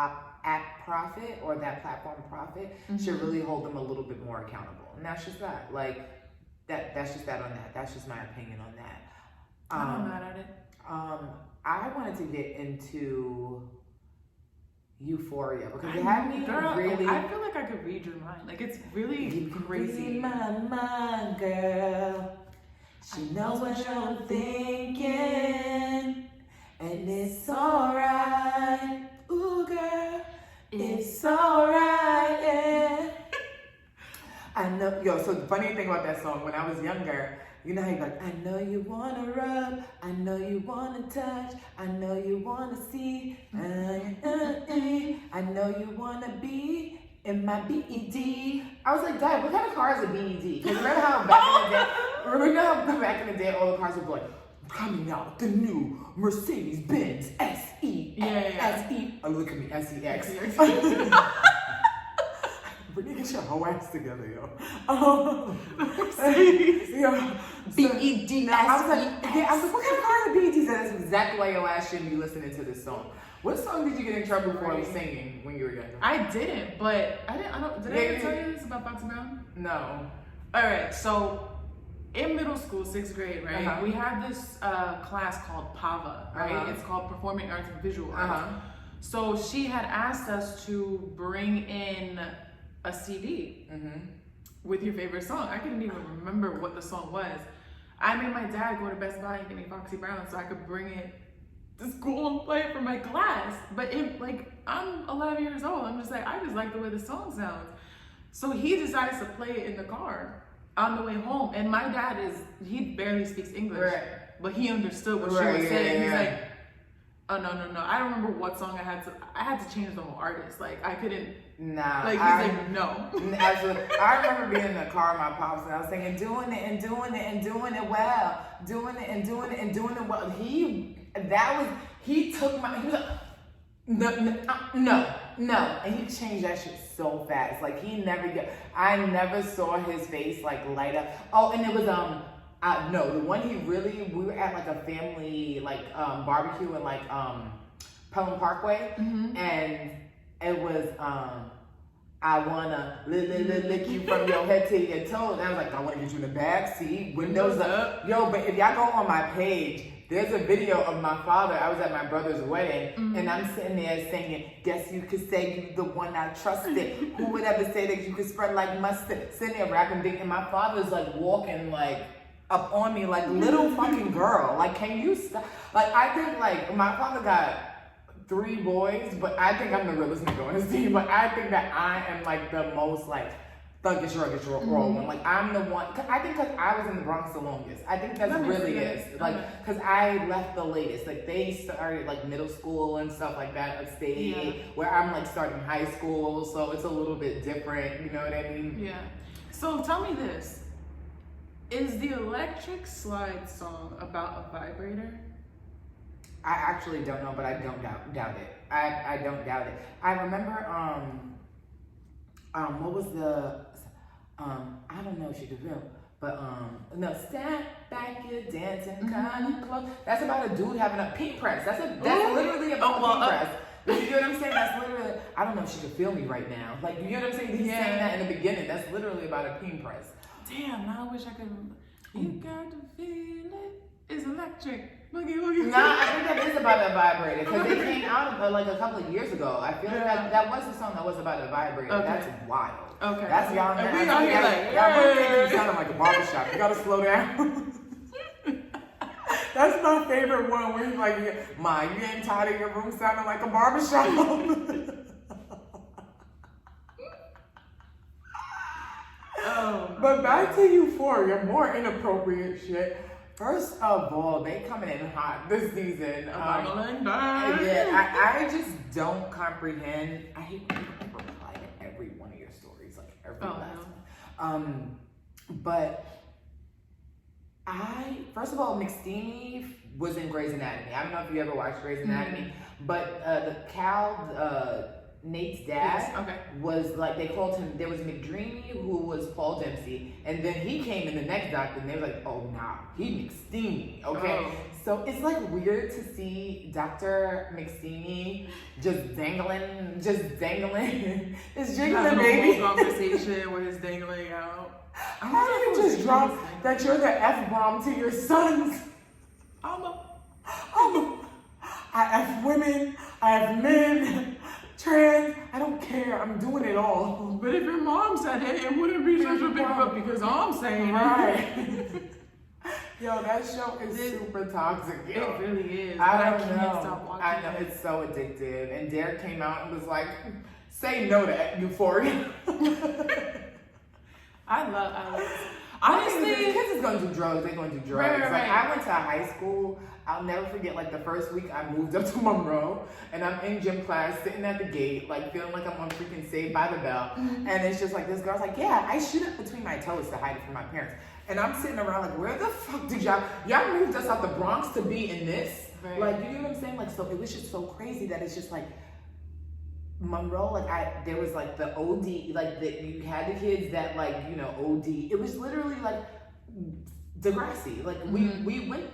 app profit or that platform profit should really hold them a little bit more accountable. And that's just that. Like, that's just that on that. That's just my opinion on that. I'm not mad at it. I wanted to get into Euphoria because it had me really. I feel like I could read your mind. Like, it's really crazy. Read my mind, girl. She knows what you're thinking, and it's alright. Ooh, girl, it's alright. Yeah. I know, so the funny thing about that song, when I was younger, you know how you're like, I know you wanna rub, I know you wanna touch, I know you wanna see, I know you wanna be in my BED. I was like, Dad, what kind of car is a BED? Because remember how back in the day, all the cars were like, coming out, the new Mercedes-Benz SE. SE. Oh, look at me, SEX. Brittany, get your whole ass together, yo. BED. I was like, what kind of car are BEDs? That's exactly why your ass shouldn't be listening to this song. What song did you get in trouble for singing when you were younger? I didn't, but did I ever tell you this about Boxy Brown? No. All right, so in middle school, 6th grade, right, we had this class called PAVA, right? It's called Performing Arts and Visual Arts. So she had asked us to bring in a CD with your favorite song. I couldn't even remember what the song was. I made my dad go to Best Buy and get me Foxy Brown so I could bring it to school and play it for my class. But I'm 11 years old. I'm just like, I just like the way the song sounds. So he decides to play it in the car on the way home. And my dad he barely speaks English, but he understood what she was saying. He's like, oh, no. I don't remember what song I had to change the whole artist. Like, I couldn't. Nah. Like, he's like, no. Absolutely. I remember being in the car with my pops and I was singing, doing it and doing it and doing it well. Doing it and doing it and doing it well. He took he was like, no. And he changed that shit so fast. Like, I never saw his face, like, light up. Oh, and it was, no, the one we were at, like, a family, like, barbecue in, like, Pelham Parkway, and it was, I wanna lick you from your head to your toes. And I was like, I wanna get you in the back seat, windows up. Yo, but if y'all go on my page, there's a video of my father. I was at my brother's wedding, and I'm sitting there singing, guess you could say you the one I trusted. Who would ever say that you could spread like mustard? Sitting there rapping big, and my father's like walking like up on me like little fucking girl. Like, can you stop? Like, I think like my father got 3 boys, but I think I'm the realest nigga on his team. But I think that I am like the most like thuggish, ruggish, one. Like, I'm the one. I think because I was in the Bronx the longest. I think that really is. Like, because I left the latest. Like, they started like middle school and stuff like that upstate, where I'm like starting high school, so it's a little bit different. You know what I mean? Yeah. So tell me this. Is the Electric Slide song about a vibrator? I actually don't know, but I don't doubt it. I don't doubt it. I remember, what was the, I don't know if she could feel, but, no, stand back, you're dancing kind of close. That's about a dude having a peen press. That's literally about a peen press. You know what I'm saying? That's literally, I don't know if she could feel me right now. Like, you know what I'm saying? He's saying that in the beginning. That's literally about a peen press. Damn, now I wish I could. You got to feel it. It's electric. Boogie, boogie. Nah, I think that is about a vibrator because it came out like a couple of years ago. I feel like that was the song that was about a vibrator. Okay. That's wild. Okay. That's y'all. And we out here like, y'all sounding like a barbershop. You gotta slow down. That's my favorite one where he's like, Ma, you ain't tired of your room sounding like a barbershop. But back to Euphoria, more inappropriate shit. First of all, they coming in hot this season. I just don't comprehend. I hate when people reply to every one of your stories, like every last one. But first of all, McSteamy was in Grey's Anatomy. I don't know if you ever watched Grey's Anatomy, but the Cal Nate's dad Okay. was like, they called him, there was McDreamy who was Paul Dempsey, and then he came in the next doctor and they were like, oh nah, he McSteamy, okay? Oh. So it's like weird to see Dr. McSteamy just dangling, it's jiggling, baby. Whole conversation with his dangling out. How do you just drop that you're the F-bomb to your sons? I F women, I have men, trans, I don't care, I'm doing it all. But if your mom said it, it wouldn't be such a big deal because I'm saying it. Right. Yo, that show is super toxic, yo. It really is. I don't can't know. stop watching I know, it's so addictive. And Derek came out and was like, say no to Euphoria. I love honestly, kids is gonna do drugs, they're gonna do drugs. Right. Like I went to high school, I'll never forget like the first week I moved up to Monroe and I'm in gym class sitting at the gate, like feeling like I'm on freaking Saved by the Bell. And it's just like this girl's like, yeah, I shoot it between my toes to hide it from my parents. And I'm sitting around like, where the fuck did y'all moved us out the Bronx to be in this? Right. Like, you know what I'm saying? Like, so it was just so crazy that it's just like Monroe, like there was like the OD, like you had the kids that like, you know, OD. It was literally like Degrassi. Like we went,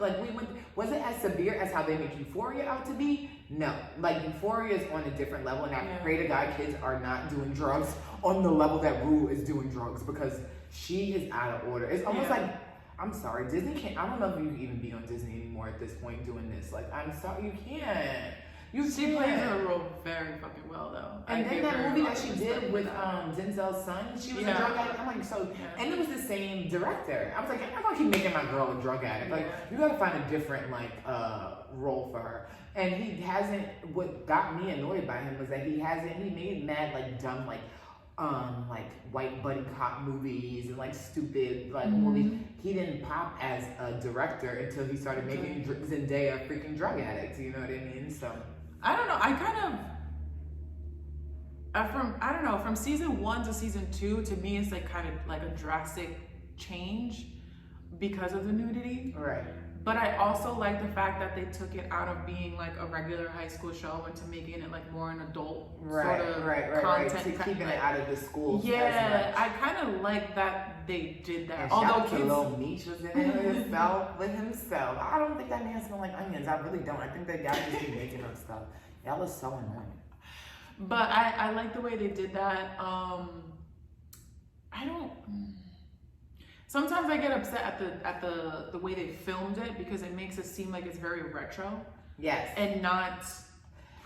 was it as severe as how they make Euphoria out to be? No. Like Euphoria is on a different level, and I pray to God kids are not doing drugs on the level that Rue is doing drugs, because she is out of order. It's almost like, I'm sorry, Disney can't, I don't know if you can even be on Disney anymore at this point doing this. Like, I'm sorry, you can't. She plays her role very fucking well, though. And then that movie that she did with Denzel's son, she was a drug addict. I'm like, so, and it was the same director. I was like, I'm not gonna keep making my girl a drug addict. Like, you gotta find a different role for her. And he hasn't. What got me annoyed by him was that he made mad like dumb like white buddy cop movies and like stupid like movies. He didn't pop as a director until he started making Zendaya a freaking drug addict. You know what I mean? So. I don't know. I kind of, from season 1 to season 2, to me, it's like kind of like a drastic change because of the nudity. Right. But I also like the fact that they took it out of being like a regular high school show into making it like more an adult sort of content. To keeping it out of the schools. Yeah, I kind of like that they did that. And although kids, Lil Meech was in it with himself. I don't think that man smelled like onions. I really don't. I think that guy just be making up stuff. Y'all is so annoying. But I like the way they did that. Sometimes I get upset at the way they filmed it, because it makes it seem like it's very retro. Yes. And not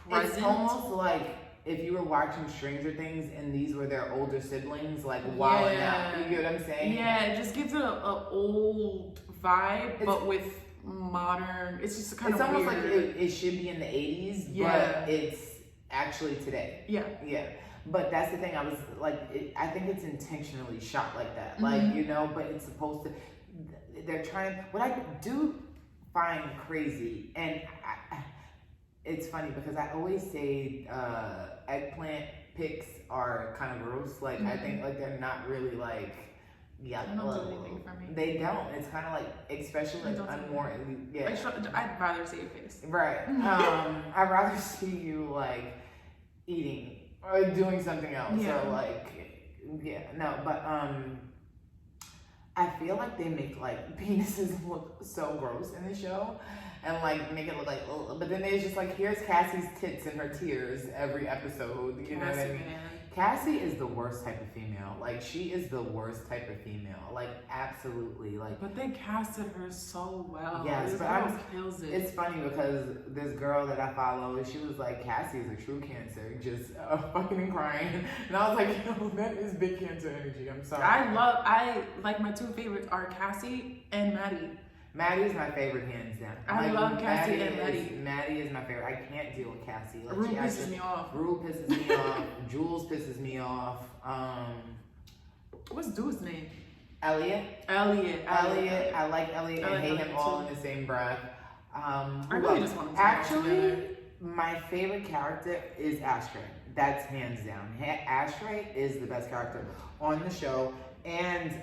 present. It's almost like if you were watching Stranger Things and these were their older siblings, like wilding out. You get what I'm saying? Yeah, it just gives it a old vibe, but with modern. It's just kind of weird. It's almost like it should be in the 80s, but it's actually today. Yeah. Yeah. But that's the thing, I was like, I think it's intentionally shot like that. Like, you know, but it's supposed to, they're trying, what I do find crazy, and it's funny because I always say eggplant pics are kind of gross. Like, I think like they're not really like, yeah, they don't do anything for me. They don't. It's kind of like, especially like I'd rather see your face. Right. I'd rather see you like eating or doing something else. Yeah. So like, but I feel like they make like penises look so gross in the show, and like make it look like, but then there's just like, here's Cassie's tits and her tears every episode. You know what I mean? Cassie is the worst type of female. Like, she is the worst type of female. Like, absolutely. Like, but they casted her so well. Yes, but kills it. It's funny because this girl that I follow, she was like, Cassie is a true Cancer, just fucking crying. And I was like, yo, that is big Cancer energy. I'm sorry. I like, my two favorites are Cassie and Maddie. Maddie's my favorite, hands down. I love Cassie and Maddie. Maddie is my favorite. I can't deal with Cassie. Like, Rue pisses me off. Rue pisses me off. Jules pisses me off. What's dude's name? Elliot. I like Elliot and hate him all in the same breath. I really just want to actually, my favorite character is Ashtray. That's hands down. Ashtray is the best character on the show, and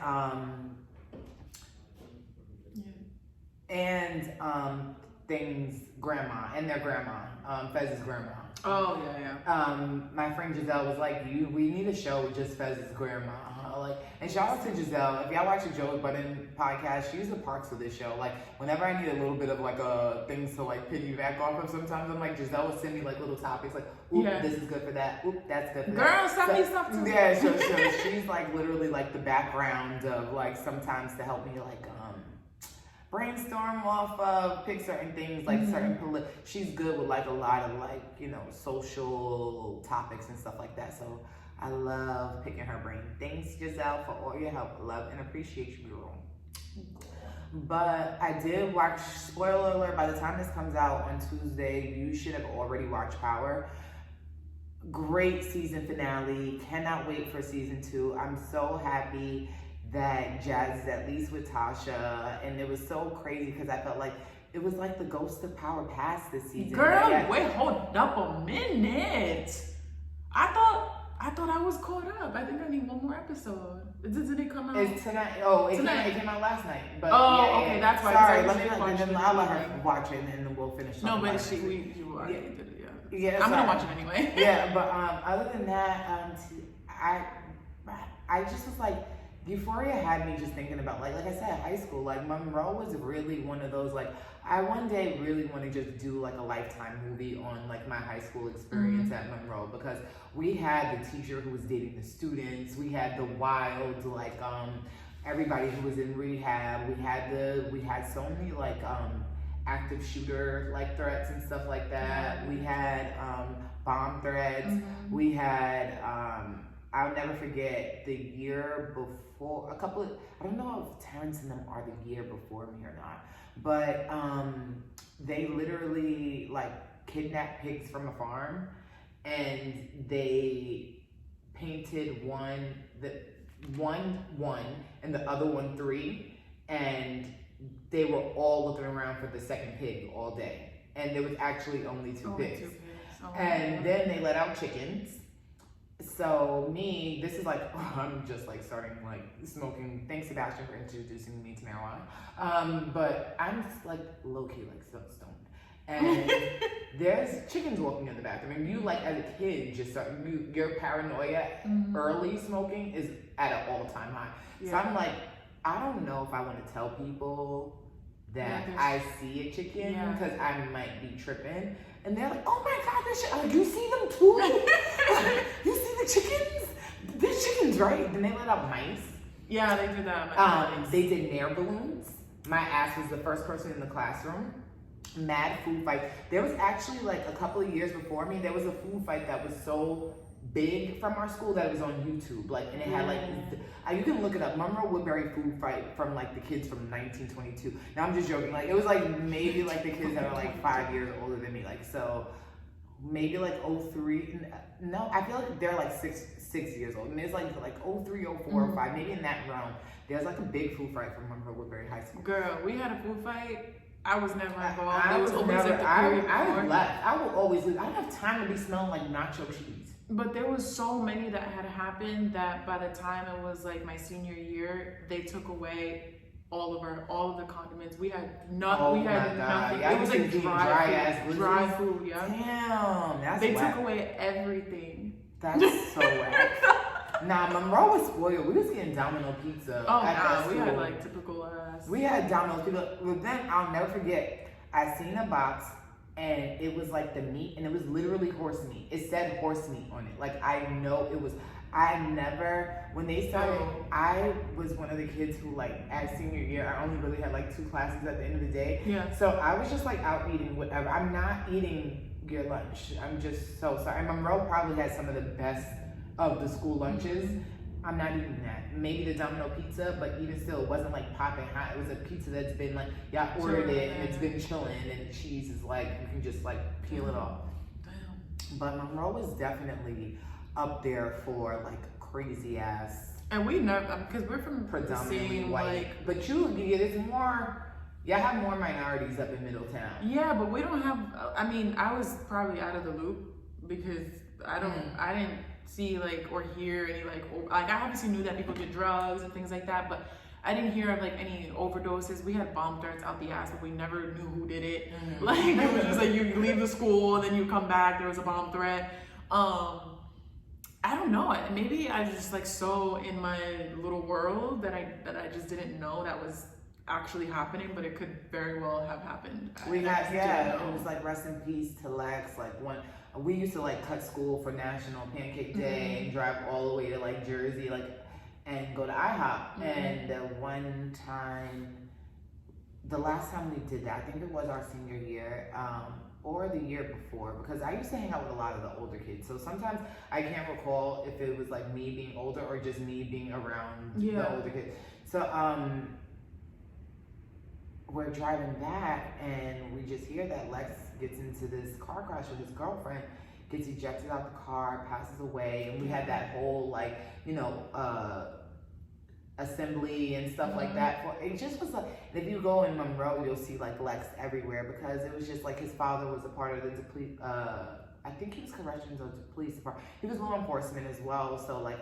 things grandma and their grandma, Fez's grandma. Oh yeah. My friend Giselle was like, we need a show with just Fez's grandma. Like, and shout out to Giselle. If y'all watch the Joe Budden podcast, she's the parks of this show. Like, whenever I need a little bit of like things to like piggyback off of, sometimes I'm like, Giselle will send me like little topics, like, oop, this is good for that. Oop, that's good for that. Girl, send me stuff too. Yeah, so she's like literally like the background of like sometimes to help me like brainstorm off of, pick certain things, like certain she's good with like a lot of like, you know, social topics and stuff like that. So I love picking her brain. Thanks, Giselle, for all your help. Love and appreciate you, girl. But I did watch, spoiler alert, by the time this comes out on Tuesday, you should have already watched Power. Great season finale. Cannot wait for season 2. I'm so happy that Jazz is at least with Tasha. And it was so crazy because I felt like it was like the ghost of Power passed this season. Girl, wait, hold up a minute. I thought I was caught up. I think I need one more episode. Did it come out? It's tonight. Oh, it came out last night. But okay, that's why. Sorry, I'll let her watch it and then we'll finish. No, but you already did it. Yeah, I'm gonna watch it anyway. Yeah, but other than that, I just was like, Euphoria had me just thinking about like I said, high school. Like Monroe was really one of those like I one day really want to just do like a Lifetime movie on like my high school experience at Monroe, because we had the teacher who was dating the students, we had the wild like everybody who was in rehab, we had so many like active shooter like threats and stuff like that. We had bomb threats. We had I'll never forget the year before, I don't know if Terrence and them are the year before me or not, but they literally like kidnapped pigs from a farm and they painted one and the other one 3, and they were all looking around for the second pig all day. And there was actually only 2 pigs. And then they let out chickens. So this is like, I'm just like starting like smoking. Thanks, Sebastian, for introducing me to marijuana. But I'm just like low-key like so stoned. And there's chickens walking in the bathroom. And you like as a kid just start, your paranoia early smoking is at an all-time high. So I'm like, I don't know if I want to tell people that I see a chicken because I might be tripping. And they're like, oh my God, you see them too? You see the chickens? There's chickens, right? Then they let out mice. Yeah, they did that. They did air balloons. My ass was the first person in the classroom. Mad food fight. There was actually like a couple of years before me, there was a food fight that was so big from our school that it was on YouTube. Like, and it had like, you can look it up, Monroe Woodbury food fight from like the kids from 1922. Now I'm just joking. Like it was like maybe like the kids that are like 5 years older than me. Like, so maybe like 03. No, I feel like they're like six years old. And it's like 03, 04, 05, maybe in that realm. There's like a big food fight from Monroe Woodbury High School. Girl, we had a food fight. I was never involved. I was always never, I left. I will always leave. I don't have time to be smelling like nacho cheese. But there was so many that had happened that by the time it was like my senior year, they took away all of the condiments. We had nothing. Yeah, it was like dry food. Yeah. Damn, that's they whack. took away everything. That's so whack. Nah, Monroe was spoiled. We was getting Domino pizza. Oh, nah, we had like typical ass. We had Domino's pizza. But then I'll never forget, I seen a box and it was like the meat, and it was literally horse meat. It said horse meat on it. Like I know it was. When they started, I was one of the kids who like at senior year, I only really had like 2 classes at the end of the day. Yeah. So I was just like out eating whatever. I'm not eating your lunch. I'm just so sorry. And Monroe probably had some of the best of the school lunches. I'm not eating that. Maybe the Domino pizza, but even still, it wasn't like popping hot. It was a pizza that's been like, y'all ordered it and it's been chilling, and the cheese is like, you can just like peel it off. Damn. But Monroe is definitely up there for like crazy ass. And we never, because we're from predominantly same, white. like, but there's more, y'all have more minorities up in Middletown. Yeah, but we don't have, I mean, I was probably out of the loop because I didn't see like or hear any like I obviously knew that people did drugs and things like that, but I didn't hear of like any overdoses. We had bomb threats out the ass, but we never knew who did it. Mm-hmm. Like it was just like you leave the school and then you come back, there was a bomb threat. I don't know. Maybe I was just like so in my little world that I just didn't know that was actually happening, but it could very well have happened. We had, yeah, it was like rest in peace to Lex. Like when we used to like cut school for National Pancake Day and drive all the way to like Jersey, like, and go to IHOP. And one time, the last time we did that, I think it was our senior year, or the year before, because I used to hang out with a lot of the older kids. So sometimes I can't recall if it was like me being older or just me being around the older kids. So we're driving back and we just hear that Lex gets into this car crash with his girlfriend, gets ejected out the car, passes away, and we had that whole like, you know, assembly and stuff like that. For it just was like, if you go in Monroe, you'll see like Lex everywhere, because it was just like his father was a part of the police. I think he was corrections or the police department. He was law enforcement as well. So like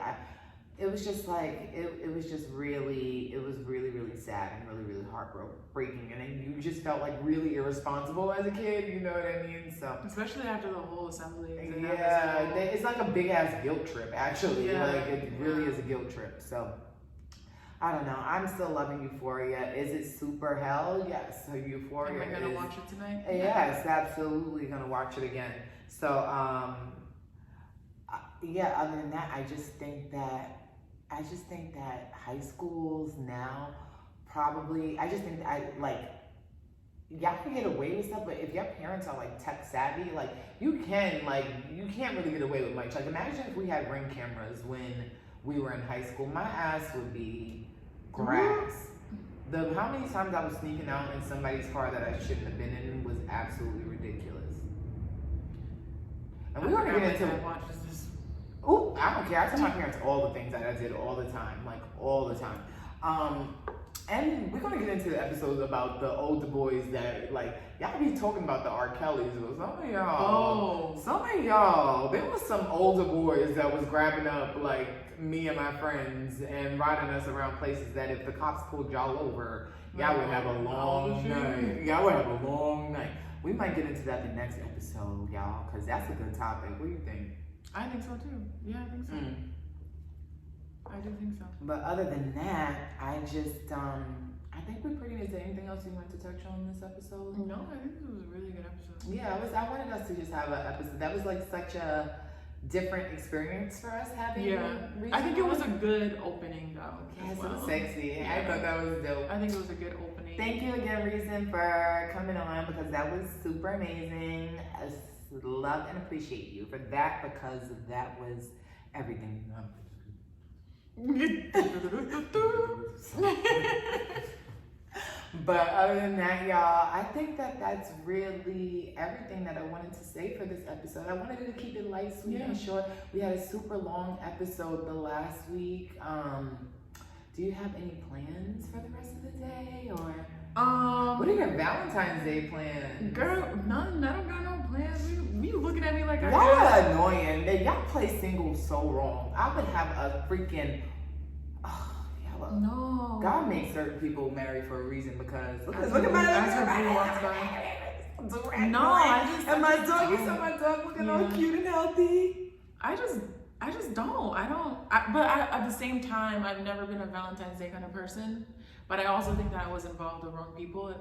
it was just like it was just really, it was really, really sad and really, really heartbreaking, and then you just felt like really irresponsible as a kid, you know what I mean? So especially after the whole assembly. Yeah, it's like a big ass guilt trip actually. Like it really is a guilt trip. So I don't know. I'm still loving Euphoria. Is it super hell? Yes. So Euphoria. Am I gonna watch it tonight? Yes, absolutely gonna watch it again. So yeah. Other than that, I just think that high schools now probably. I just think that y'all can get away with stuff, but if your parents are like tech savvy, like you can't really get away with much. Like imagine if we had Ring cameras when we were in high school. My ass would be grass. How many times I was sneaking out in somebody's car that I shouldn't have been in was absolutely ridiculous. And we were gonna get into this. Ooh, I don't care. I tell my parents all the things that I did all the time, like all the time. And we're gonna get into the episodes about the older boys that like y'all be talking about the R. Kellys, but some of y'all, there was some older boys that was grabbing up like me and my friends and riding us around places that if the cops pulled y'all over, y'all would have a long night. Y'all would have a long night. We might get into that the next episode, y'all, because that's a good topic. What do you think? I think so too. Yeah, I think so. I do think so. But other than that, I just, I think we're pretty good. Is there anything else you wanted to touch on this episode? No, I think it was a really good episode. Yeah, I wanted us to just have an episode. That was like such a different experience for us having. I think it was a good opening though. Yes, it was sexy. Yeah. I thought that was dope. I think it was a good opening. Thank you again, Reason, for coming on, because that was super amazing. I love and appreciate you for that, because that was everything. But other than that, y'all, I think that that's really everything that I wanted to say for this episode. I wanted to keep it light, sweet, and short. We had a super long episode the last week. Do you have any plans for the rest of the day, or what are your Valentine's Day plans? Girl, none. I don't got no plans. You looking at me like I y'all are annoying. Y'all play singles so wrong. I would have a freaking. No. God makes certain people marry for a reason, because look at my and my dog. You saw my dog looking all cute and healthy. I just don't. But at the same time, I've never been a Valentine's Day kind of person. But I also think that I was involved with the wrong people,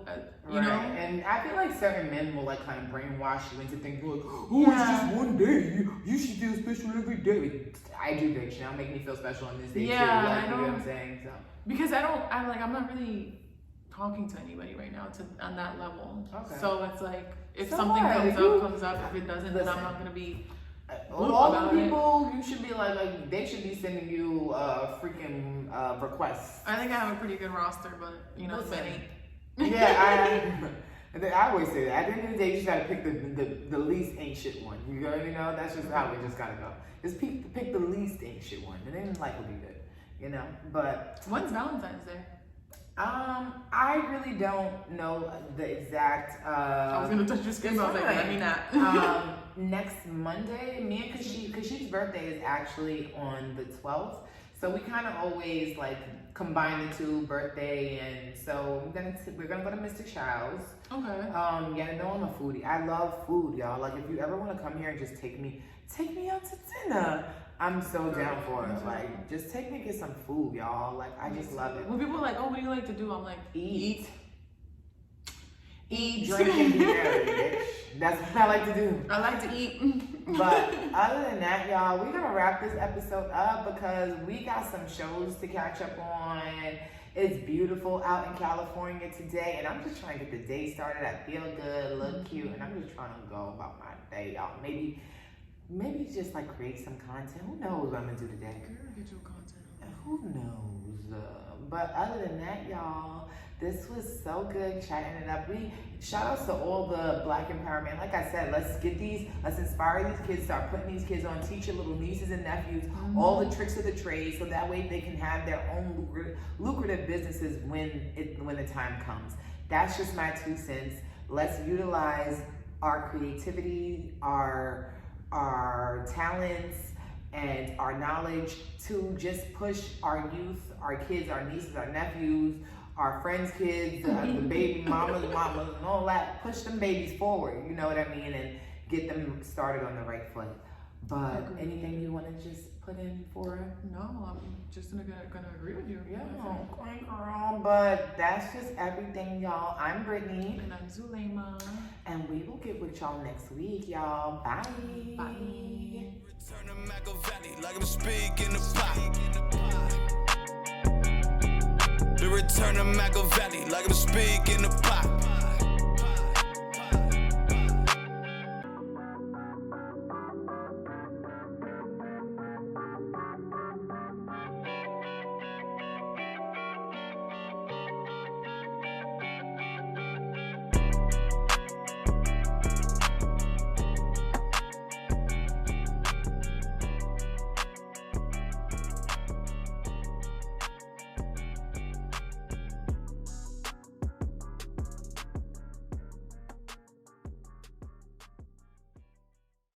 you know? And I feel like certain men will like kind of brainwash you into thinking like, oh, it's just one day. You should feel special every day. I do, bitch. Now make me feel special on this day too. Like, I you know what I'm saying? So. Because I'm not really talking to anybody right now on that level. Okay. So it's like, if something comes up. If it doesn't, then I'm not going to be... all the people, you should be like they should be sending you freaking requests. I think I have a pretty good roster, but you know, many. Yeah, I always say that. At the end of the day, you just gotta pick the least ain't shit one. You already know that's just how we just gotta go. Just pick the least ain't shit one, and then life will be good. You know. But when's Valentine's Day? I really don't know the exact. I was gonna touch your skin, but I was like, let me not. Next Monday, me and Kashif's birthday is actually on the 12th, so we kind of always like combine the two, birthday, and so we're gonna go to Mr. Chow's. Okay. Yeah, I know I'm a foodie. I love food, y'all. Like, if you ever want to come here and just take me out to dinner, I'm so down for it. Like, just take me to get some food, y'all. Like, I just love it. When people are like, oh, what do you like to do? I'm like, Eat, drink, and be merry, bitch. That's what I like to do. I like to eat. But other than that, y'all, we're gonna wrap this episode up because we got some shows to catch up on. It's beautiful out in California today, and I'm just trying to get the day started. I feel good, look cute, and I'm just trying to go about my day, y'all. Maybe just like create some content. Who knows what I'm gonna do today? Girl, get your content. Who knows? But other than that, y'all, this was so good chatting it up. Shout outs to all the Black empowerment. Like I said, let's inspire these kids, start putting these kids on, teach your little nieces and nephews all the tricks of the trade, so that way they can have their own lucrative businesses when the time comes. That's just my 2 cents. Let's utilize our creativity, our talents, and our knowledge to just push our youth, our kids, our nieces, our nephews, our friends' kids, the baby mamas, and all that. Push them babies forward, you know what I mean, and get them started on the right foot. But anything you want to just put in for it? No, I'm just gonna agree with you. Yeah, great girl. But that's just everything, y'all. I'm Brittany. And I'm Zulema. And we will get with y'all next week, y'all. Bye. Bye. Return to Machiavelli like I'm speaking the pot. The return of Machiavelli like I'm speaking the pot.